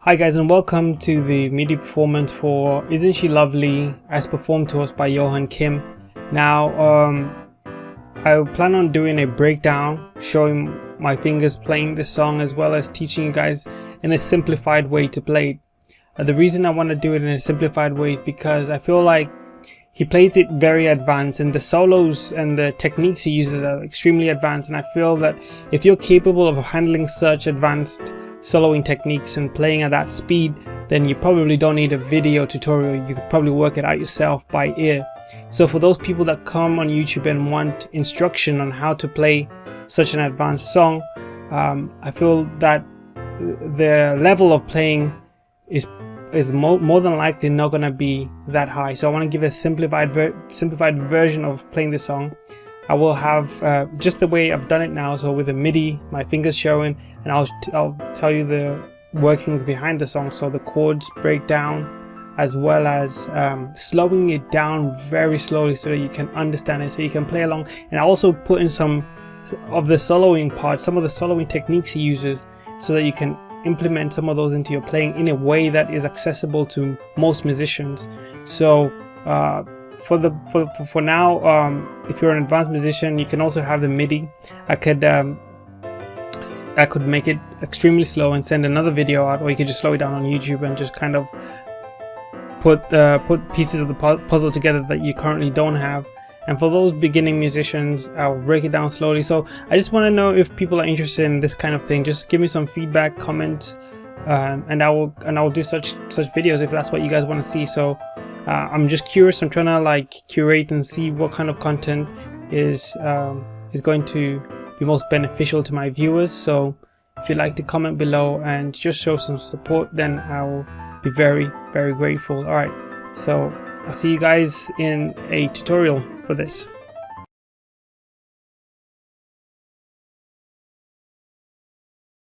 Hi guys, and welcome to the MIDI performance for Isn't She Lovely, as performed to us by Yohan Kim. Now I plan on doing a breakdown showing my fingers playing this song, as well as teaching you guys in a simplified way to play it. The reason I want to do it in a simplified way is because I feel like he plays it very advanced, and the solos and the techniques he uses are extremely advanced, and I feel that if you're capable of handling such advanced soloing techniques and playing at that speed, then you probably don't need a video tutorial. You could probably work it out yourself by ear. So for those people that come on YouTube and want instruction on how to play such an advanced song, I feel that the level of playing is more than likely not going to be that high. So I want to give a simplified version of playing the song. I will have just the way I've done it now, so with the MIDI, my fingers showing, and I'll tell you the workings behind the song, so the chords breakdown, as well as slowing it down very slowly so that you can understand it, so you can play along. And I also put in some of the soloing parts, some of the soloing techniques he uses, so that you can implement some of those into your playing in a way that is accessible to most musicians. So for now, if you're an advanced musician, you can also have the MIDI. I could make it extremely slow and send another video out, or you could just slow it down on YouTube and just kind of put pieces of the puzzle together that you currently don't have. And for those beginning musicians, I'll break it down slowly. So I just want to know if people are interested in this kind of thing. Just give me some feedback, comments, and I will do such videos if that's what you guys want to see. So I'm just curious. I'm trying to curate and see what kind of content is going to be most beneficial to my viewers. So if you'd like to comment below and just show some support, then I will be very, very grateful. All right, so I'll see you guys in a tutorial for this.